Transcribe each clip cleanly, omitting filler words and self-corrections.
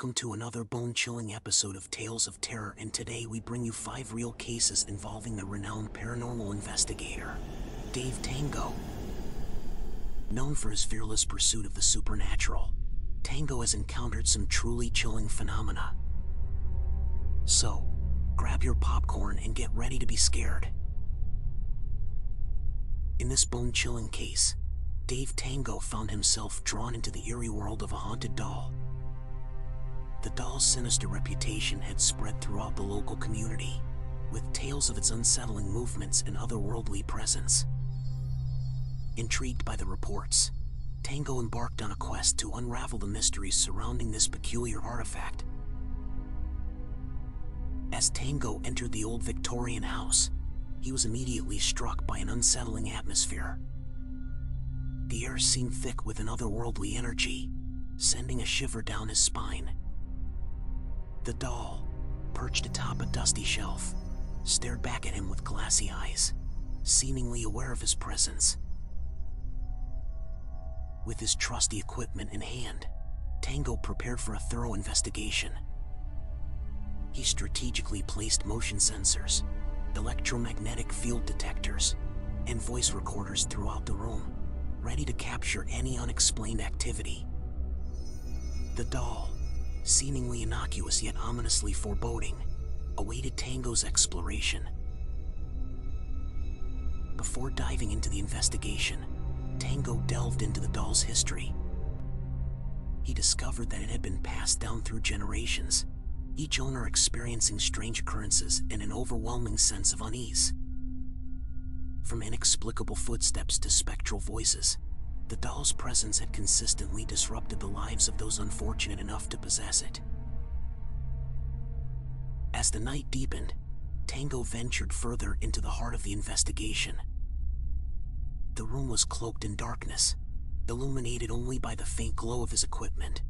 Welcome to another bone-chilling episode of Tales of Terror, and today we bring you 5 real cases involving the renowned paranormal investigator, Dave Tango. Known for his fearless pursuit of the supernatural, Tango has encountered some truly chilling phenomena. So, grab your popcorn and get ready to be scared. In this bone-chilling case, Dave Tango found himself drawn into the eerie world of a haunted doll. The doll's sinister reputation had spread throughout the local community, with tales of its unsettling movements and otherworldly presence. Intrigued by the reports, Tango embarked on a quest to unravel the mysteries surrounding this peculiar artifact. As Tango entered the old Victorian house, he was immediately struck by an unsettling atmosphere. The air seemed thick with an otherworldly energy, sending a shiver down his spine. The doll, perched atop a dusty shelf, stared back at him with glassy eyes, seemingly aware of his presence. With his trusty equipment in hand, Tango prepared for a thorough investigation. He strategically placed motion sensors, electromagnetic field detectors, and voice recorders throughout the room, ready to capture any unexplained activity. The doll, seemingly innocuous yet ominously foreboding, awaited Tango's exploration. Before diving into the investigation, Tango delved into the doll's history. He discovered that it had been passed down through generations, each owner experiencing strange occurrences and an overwhelming sense of unease. From inexplicable footsteps to spectral voices, the doll's presence had consistently disrupted the lives of those unfortunate enough to possess it. As the night deepened, Tango ventured further into the heart of the investigation. The room was cloaked in darkness, illuminated only by the faint glow of his equipment.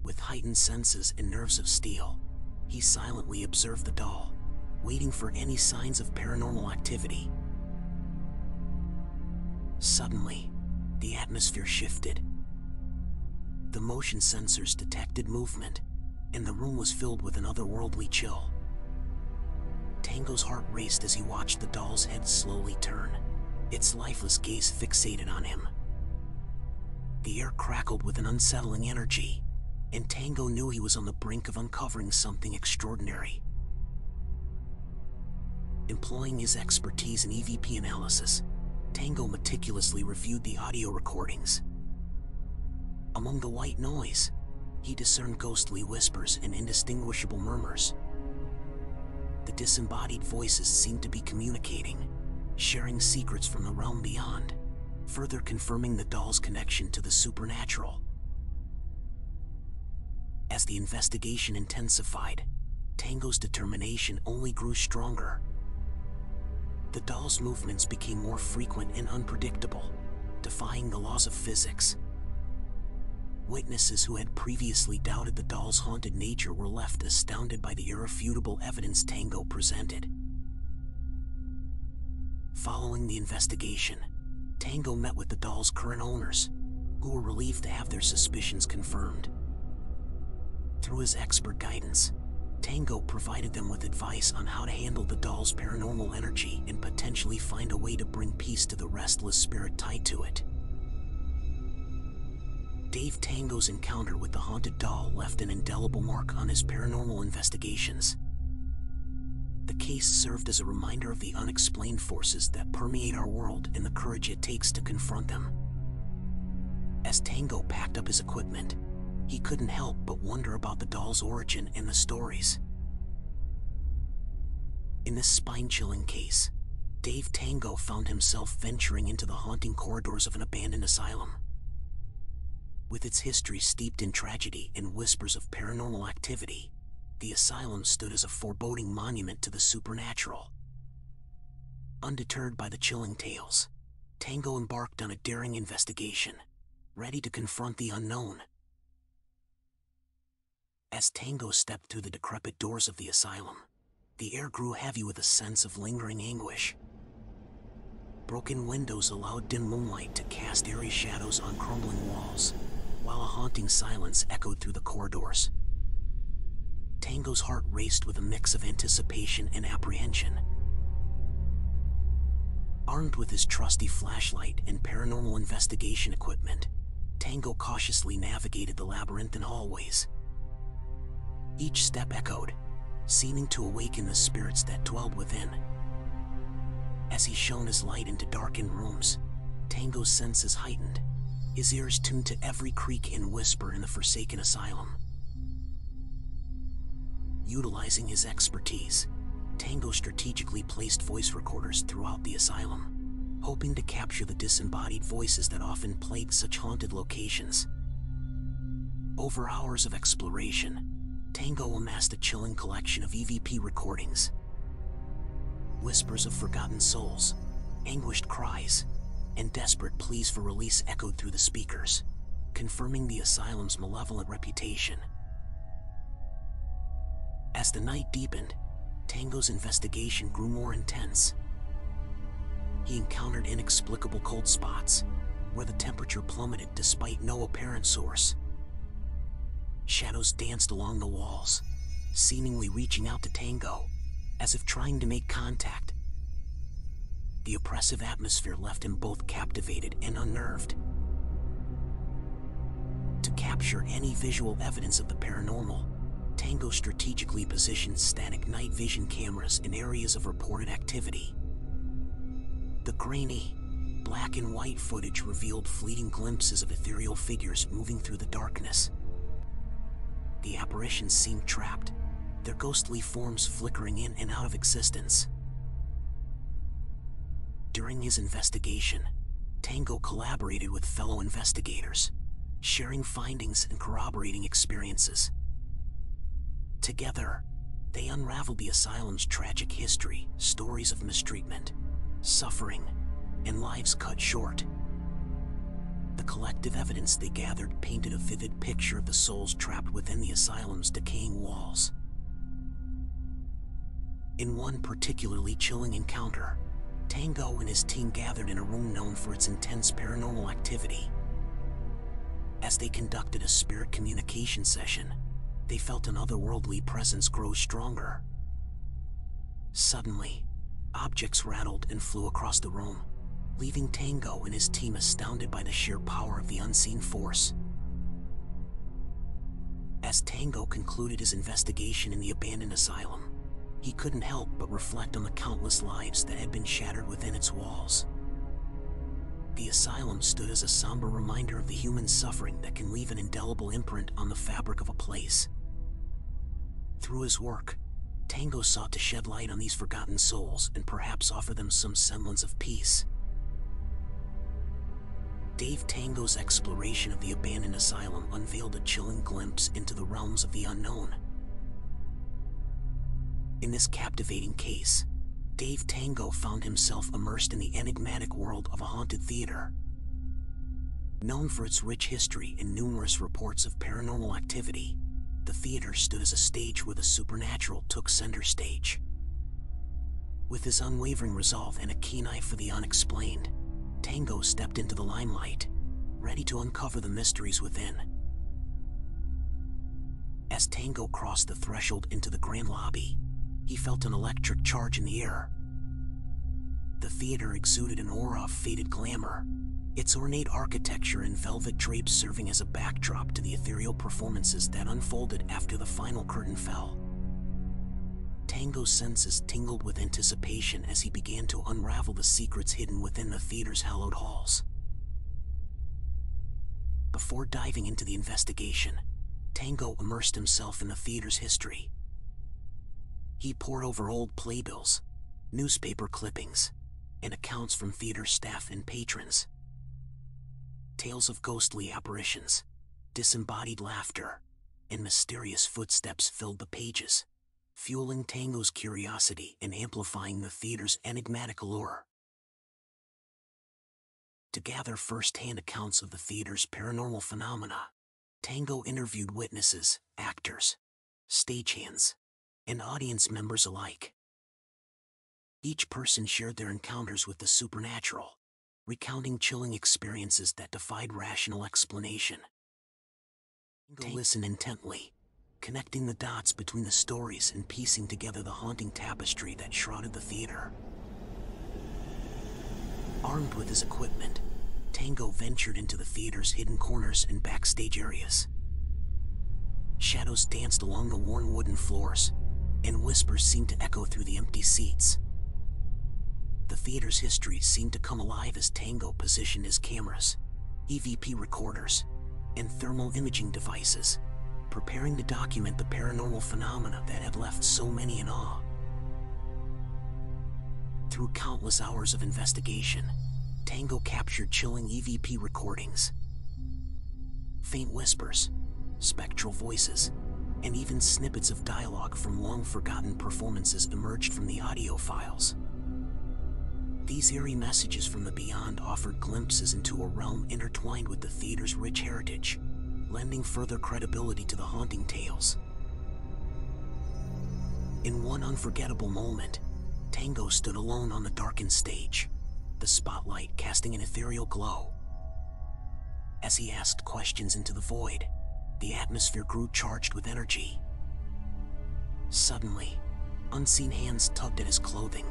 With heightened senses and nerves of steel, he silently observed the doll, waiting for any signs of paranormal activity. Suddenly, the atmosphere shifted. The motion sensors detected movement, and the room was filled with an otherworldly chill. Tango's heart raced as he watched the doll's head slowly turn, its lifeless gaze fixated on him. The air crackled with an unsettling energy, and Tango knew he was on the brink of uncovering something extraordinary. Employing his expertise in EVP analysis, Tango meticulously reviewed the audio recordings. Among the white noise, he discerned ghostly whispers and indistinguishable murmurs. The disembodied voices seemed to be communicating, sharing secrets from the realm beyond, further confirming the doll's connection to the supernatural. As the investigation intensified, Tango's determination only grew stronger. The doll's movements became more frequent and unpredictable, defying the laws of physics. Witnesses who had previously doubted the doll's haunted nature were left astounded by the irrefutable evidence Tango presented. Following the investigation, Tango met with the doll's current owners, who were relieved to have their suspicions confirmed. Through his expert guidance, Tango provided them with advice on how to handle the doll's paranormal energy and potentially find a way to bring peace to the restless spirit tied to it. Dave Tango's encounter with the haunted doll left an indelible mark on his paranormal investigations. The case served as a reminder of the unexplained forces that permeate our world and the courage it takes to confront them. As Tango packed up his equipment, he couldn't help but wonder about the doll's origin and the stories. In this spine-chilling case, Dave Tango found himself venturing into the haunting corridors of an abandoned asylum. With its history steeped in tragedy and whispers of paranormal activity, the asylum stood as a foreboding monument to the supernatural. Undeterred by the chilling tales, Tango embarked on a daring investigation, ready to confront the unknown. As Tango stepped through the decrepit doors of the asylum, the air grew heavy with a sense of lingering anguish. Broken windows allowed dim moonlight to cast eerie shadows on crumbling walls, while a haunting silence echoed through the corridors. Tango's heart raced with a mix of anticipation and apprehension. Armed with his trusty flashlight and paranormal investigation equipment, Tango cautiously navigated the labyrinthine hallways. Each step echoed, seeming to awaken the spirits that dwelled within. As he shone his light into darkened rooms, Tango's senses heightened, his ears tuned to every creak and whisper in the forsaken asylum. Utilizing his expertise, Tango strategically placed voice recorders throughout the asylum, hoping to capture the disembodied voices that often plague such haunted locations. Over hours of exploration, Tango amassed a chilling collection of EVP recordings. Whispers of forgotten souls, anguished cries, and desperate pleas for release echoed through the speakers, confirming the asylum's malevolent reputation. As the night deepened, Tango's investigation grew more intense. He encountered inexplicable cold spots, where the temperature plummeted despite no apparent source. Shadows danced along the walls, seemingly reaching out to Tango, as if trying to make contact. The oppressive atmosphere left him both captivated and unnerved. To capture any visual evidence of the paranormal, Tango strategically positioned static night vision cameras in areas of reported activity. The grainy, black and white footage revealed fleeting glimpses of ethereal figures moving through the darkness. The apparitions seemed trapped, their ghostly forms flickering in and out of existence. During his investigation, Tango collaborated with fellow investigators, sharing findings and corroborating experiences. Together, they unraveled the asylum's tragic history, stories of mistreatment, suffering, and lives cut short. The collective evidence they gathered painted a vivid picture of the souls trapped within the asylum's decaying walls. In one particularly chilling encounter, Tango and his team gathered in a room known for its intense paranormal activity. As they conducted a spirit communication session, they felt an otherworldly presence grow stronger. Suddenly, objects rattled and flew across the room, leaving Tango and his team astounded by the sheer power of the unseen force. As Tango concluded his investigation in the abandoned asylum, he couldn't help but reflect on the countless lives that had been shattered within its walls. The asylum stood as a somber reminder of the human suffering that can leave an indelible imprint on the fabric of a place. Through his work, Tango sought to shed light on these forgotten souls and perhaps offer them some semblance of peace. Dave Tango's exploration of the abandoned asylum unveiled a chilling glimpse into the realms of the unknown. In this captivating case, Dave Tango found himself immersed in the enigmatic world of a haunted theater. Known for its rich history and numerous reports of paranormal activity, the theater stood as a stage where the supernatural took center stage. With his unwavering resolve and a keen eye for the unexplained, Tango stepped into the limelight, ready to uncover the mysteries within. As Tango crossed the threshold into the grand lobby, he felt an electric charge in the air. The theater exuded an aura of faded glamour, its ornate architecture and velvet drapes serving as a backdrop to the ethereal performances that unfolded after the final curtain fell. Tango's senses tingled with anticipation as he began to unravel the secrets hidden within the theater's hallowed halls. Before diving into the investigation, Tango immersed himself in the theater's history. He pored over old playbills, newspaper clippings, and accounts from theater staff and patrons. Tales of ghostly apparitions, disembodied laughter, and mysterious footsteps filled the pages, fueling Tango's curiosity and amplifying the theater's enigmatic allure. To gather first-hand accounts of the theater's paranormal phenomena, Tango interviewed witnesses, actors, stagehands, and audience members alike. Each person shared their encounters with the supernatural, recounting chilling experiences that defied rational explanation. Tango listened intently, connecting the dots between the stories and piecing together the haunting tapestry that shrouded the theater. Armed with his equipment, Tango ventured into the theater's hidden corners and backstage areas. Shadows danced along the worn wooden floors, and whispers seemed to echo through the empty seats. The theater's history seemed to come alive as Tango positioned his cameras, EVP recorders, and thermal imaging devices, preparing to document the paranormal phenomena that had left so many in awe. Through countless hours of investigation, Tango captured chilling EVP recordings. Faint whispers, spectral voices, and even snippets of dialogue from long-forgotten performances emerged from the audio files. These eerie messages from the beyond offered glimpses into a realm intertwined with the theater's rich heritage, lending further credibility to the haunting tales. In one unforgettable moment, Tango stood alone on the darkened stage, the spotlight casting an ethereal glow. As he asked questions into the void, the atmosphere grew charged with energy. Suddenly, unseen hands tugged at his clothing,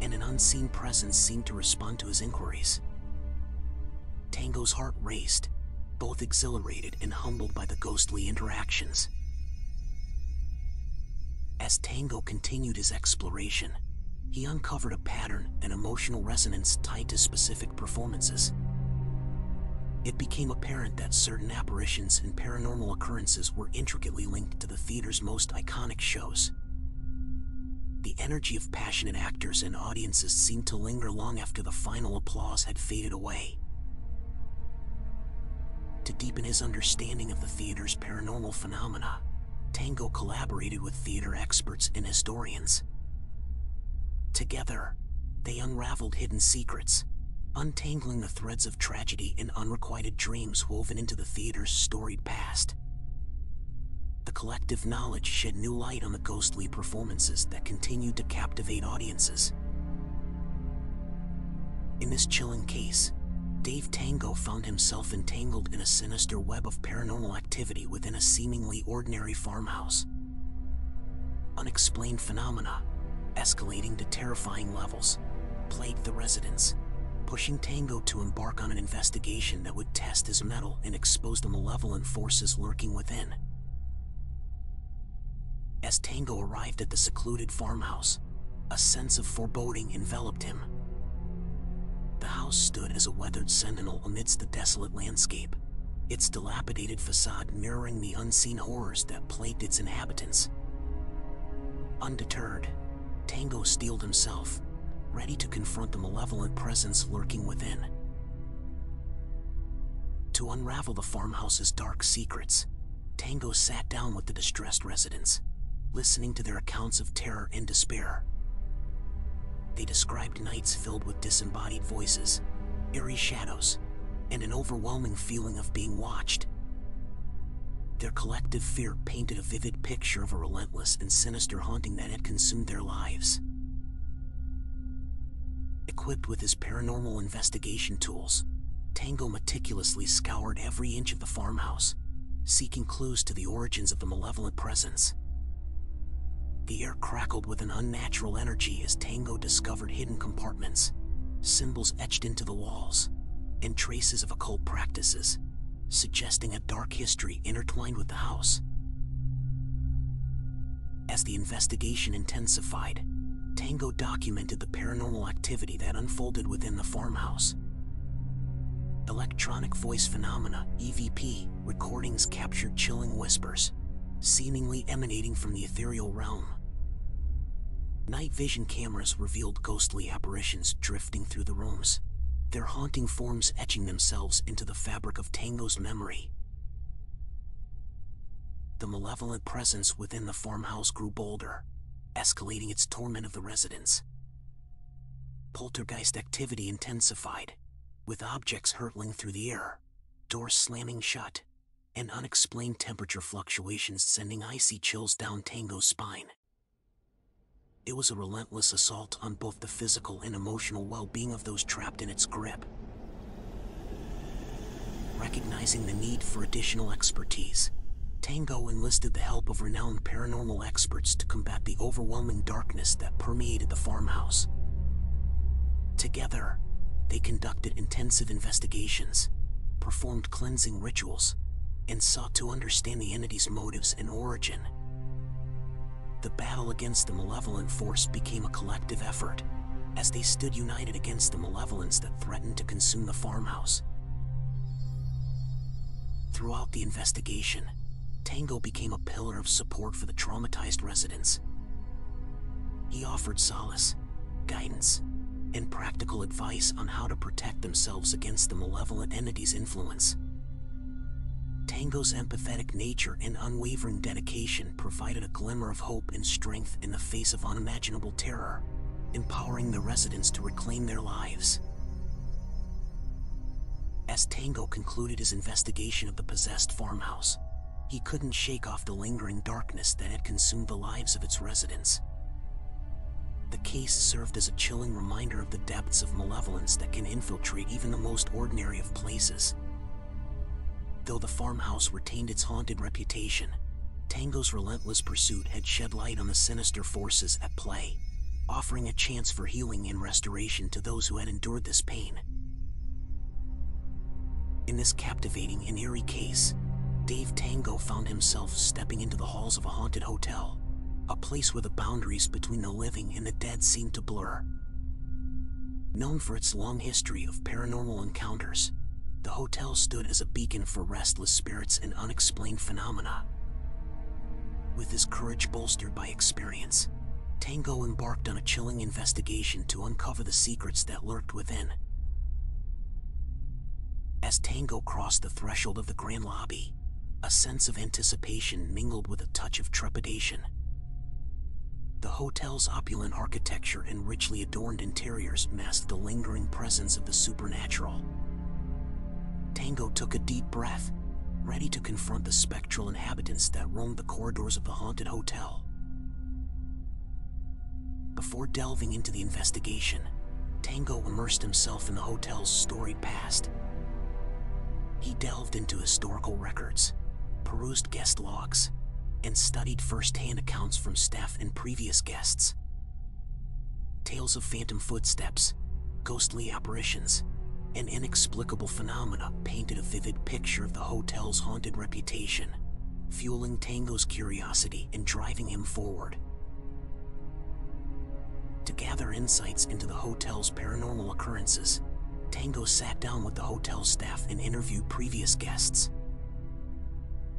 and an unseen presence seemed to respond to his inquiries. Tango's heart raced, both exhilarated and humbled by the ghostly interactions. As Tango continued his exploration, he uncovered a pattern and emotional resonance tied to specific performances. It became apparent that certain apparitions and paranormal occurrences were intricately linked to the theater's most iconic shows. The energy of passionate actors and audiences seemed to linger long after the final applause had faded away. To deepen his understanding of the theater's paranormal phenomena, Tango collaborated with theater experts and historians. Together, they unraveled hidden secrets, untangling the threads of tragedy and unrequited dreams woven into the theater's storied past. The collective knowledge shed new light on the ghostly performances that continued to captivate audiences. In this chilling case, Dave Tango found himself entangled in a sinister web of paranormal activity within a seemingly ordinary farmhouse. Unexplained phenomena, escalating to terrifying levels, plagued the residents, pushing Tango to embark on an investigation that would test his mettle and expose the malevolent forces lurking within. As Tango arrived at the secluded farmhouse, a sense of foreboding enveloped him. The house stood as a weathered sentinel amidst the desolate landscape, its dilapidated facade mirroring the unseen horrors that plagued its inhabitants. Undeterred, Tango steeled himself, ready to confront the malevolent presence lurking within. To unravel the farmhouse's dark secrets, Tango sat down with the distressed residents, listening to their accounts of terror and despair. They described nights filled with disembodied voices, eerie shadows, and an overwhelming feeling of being watched. Their collective fear painted a vivid picture of a relentless and sinister haunting that had consumed their lives. Equipped with his paranormal investigation tools, Tango meticulously scoured every inch of the farmhouse, seeking clues to the origins of the malevolent presence. The air crackled with an unnatural energy as Tango discovered hidden compartments, symbols etched into the walls, and traces of occult practices, suggesting a dark history intertwined with the house. As the investigation intensified, Tango documented the paranormal activity that unfolded within the farmhouse. Electronic voice phenomena, EVP, recordings captured chilling whispers, seemingly emanating from the ethereal realm. Night vision cameras revealed ghostly apparitions drifting through the rooms, their haunting forms etching themselves into the fabric of Tango's memory. The malevolent presence within the farmhouse grew bolder, escalating its torment of the residents. Poltergeist activity intensified, with objects hurtling through the air, doors slamming shut, and unexplained temperature fluctuations sending icy chills down Tango's spine. It was a relentless assault on both the physical and emotional well-being of those trapped in its grip. Recognizing the need for additional expertise, Tango enlisted the help of renowned paranormal experts to combat the overwhelming darkness that permeated the farmhouse. Together, they conducted intensive investigations, performed cleansing rituals, and sought to understand the entity's motives and origin. The battle against the malevolent force became a collective effort, as they stood united against the malevolence that threatened to consume the farmhouse. Throughout the investigation, Tango became a pillar of support for the traumatized residents. He offered solace, guidance, and practical advice on how to protect themselves against the malevolent entity's influence. Tango's empathetic nature and unwavering dedication provided a glimmer of hope and strength in the face of unimaginable terror, empowering the residents to reclaim their lives. As Tango concluded his investigation of the possessed farmhouse, he couldn't shake off the lingering darkness that had consumed the lives of its residents. The case served as a chilling reminder of the depths of malevolence that can infiltrate even the most ordinary of places. Though the farmhouse retained its haunted reputation, Tango's relentless pursuit had shed light on the sinister forces at play, offering a chance for healing and restoration to those who had endured this pain. In this captivating and eerie case, Dave Tango found himself stepping into the halls of a haunted hotel, a place where the boundaries between the living and the dead seemed to blur. Known for its long history of paranormal encounters, the hotel stood as a beacon for restless spirits and unexplained phenomena. With his courage bolstered by experience, Tango embarked on a chilling investigation to uncover the secrets that lurked within. As Tango crossed the threshold of the grand lobby, a sense of anticipation mingled with a touch of trepidation. The hotel's opulent architecture and richly adorned interiors masked the lingering presence of the supernatural. Tango took a deep breath, ready to confront the spectral inhabitants that roamed the corridors of the haunted hotel. Before delving into the investigation, Tango immersed himself in the hotel's storied past. He delved into historical records, perused guest logs, and studied first-hand accounts from staff and previous guests. Tales of phantom footsteps, ghostly apparitions, and inexplicable phenomena painted a vivid picture of the hotel's haunted reputation, fueling Tango's curiosity and driving him forward. To gather insights into the hotel's paranormal occurrences, Tango sat down with the hotel staff and interviewed previous guests.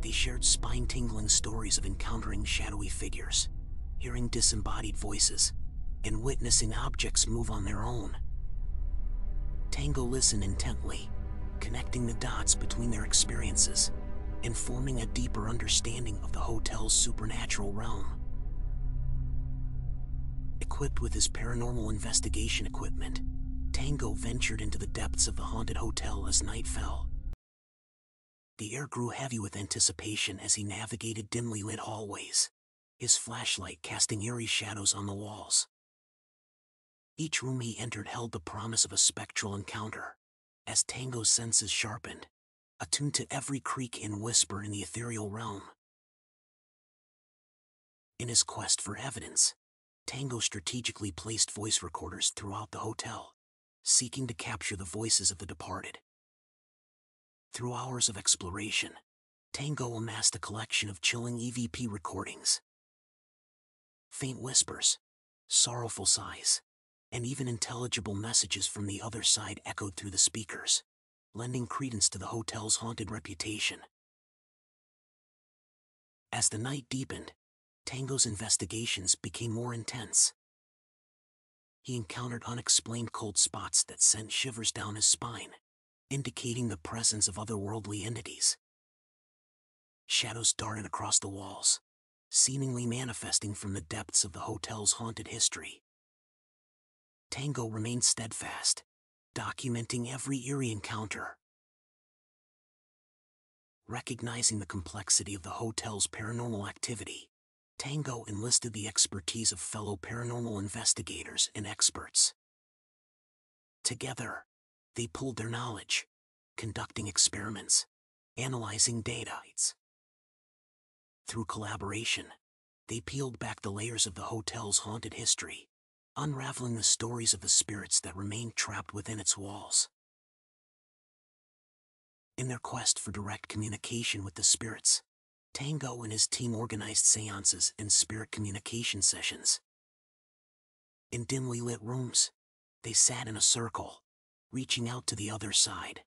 They shared spine-tingling stories of encountering shadowy figures, hearing disembodied voices, and witnessing objects move on their own. Tango listened intently, connecting the dots between their experiences and forming a deeper understanding of the hotel's supernatural realm. Equipped with his paranormal investigation equipment, Tango ventured into the depths of the haunted hotel as night fell. The air grew heavy with anticipation as he navigated dimly lit hallways, his flashlight casting eerie shadows on the walls. Each room he entered held the promise of a spectral encounter, as Tango's senses sharpened, attuned to every creak and whisper in the ethereal realm. In his quest for evidence, Tango strategically placed voice recorders throughout the hotel, seeking to capture the voices of the departed. Through hours of exploration, Tango amassed a collection of chilling EVP recordings. Faint whispers, sorrowful sighs, and even intelligible messages from the other side echoed through the speakers, lending credence to the hotel's haunted reputation. As the night deepened, Tango's investigations became more intense. He encountered unexplained cold spots that sent shivers down his spine, indicating the presence of otherworldly entities. Shadows darted across the walls, seemingly manifesting from the depths of the hotel's haunted history. Tango remained steadfast, documenting every eerie encounter. Recognizing the complexity of the hotel's paranormal activity, Tango enlisted the expertise of fellow paranormal investigators and experts. Together, they pooled their knowledge, conducting experiments, analyzing data, Through collaboration, they peeled back the layers of the hotel's haunted history, unraveling the stories of the spirits that remained trapped within its walls. In their quest for direct communication with the spirits, Tango and his team organized seances and spirit communication sessions. In dimly lit rooms, they sat in a circle, reaching out to the other side,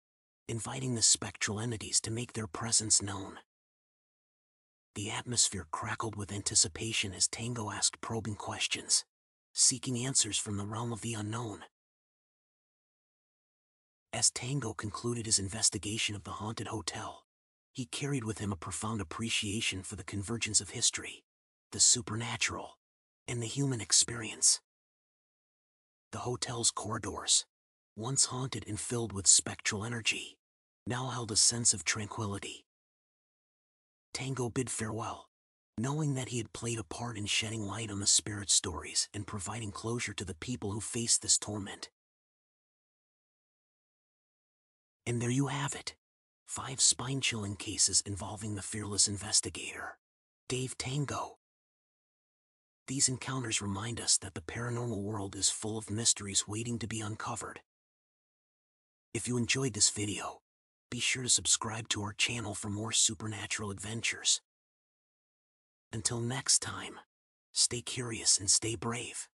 inviting the spectral entities to make their presence known. The atmosphere crackled with anticipation as Tango asked probing questions, seeking answers from the realm of the unknown. As Tango concluded his investigation of the haunted hotel, he carried with him a profound appreciation for the convergence of history, the supernatural, and the human experience. The hotel's corridors, once haunted and filled with spectral energy, now held a sense of tranquility. Tango bid farewell, knowing that he had played a part in shedding light on the spirit stories and providing closure to the people who faced this torment. And there you have it. 5 spine-chilling cases involving the fearless investigator, Dave Tango. These encounters remind us that the paranormal world is full of mysteries waiting to be uncovered. If you enjoyed this video, be sure to subscribe to our channel for more supernatural adventures. Until next time, stay curious and stay brave.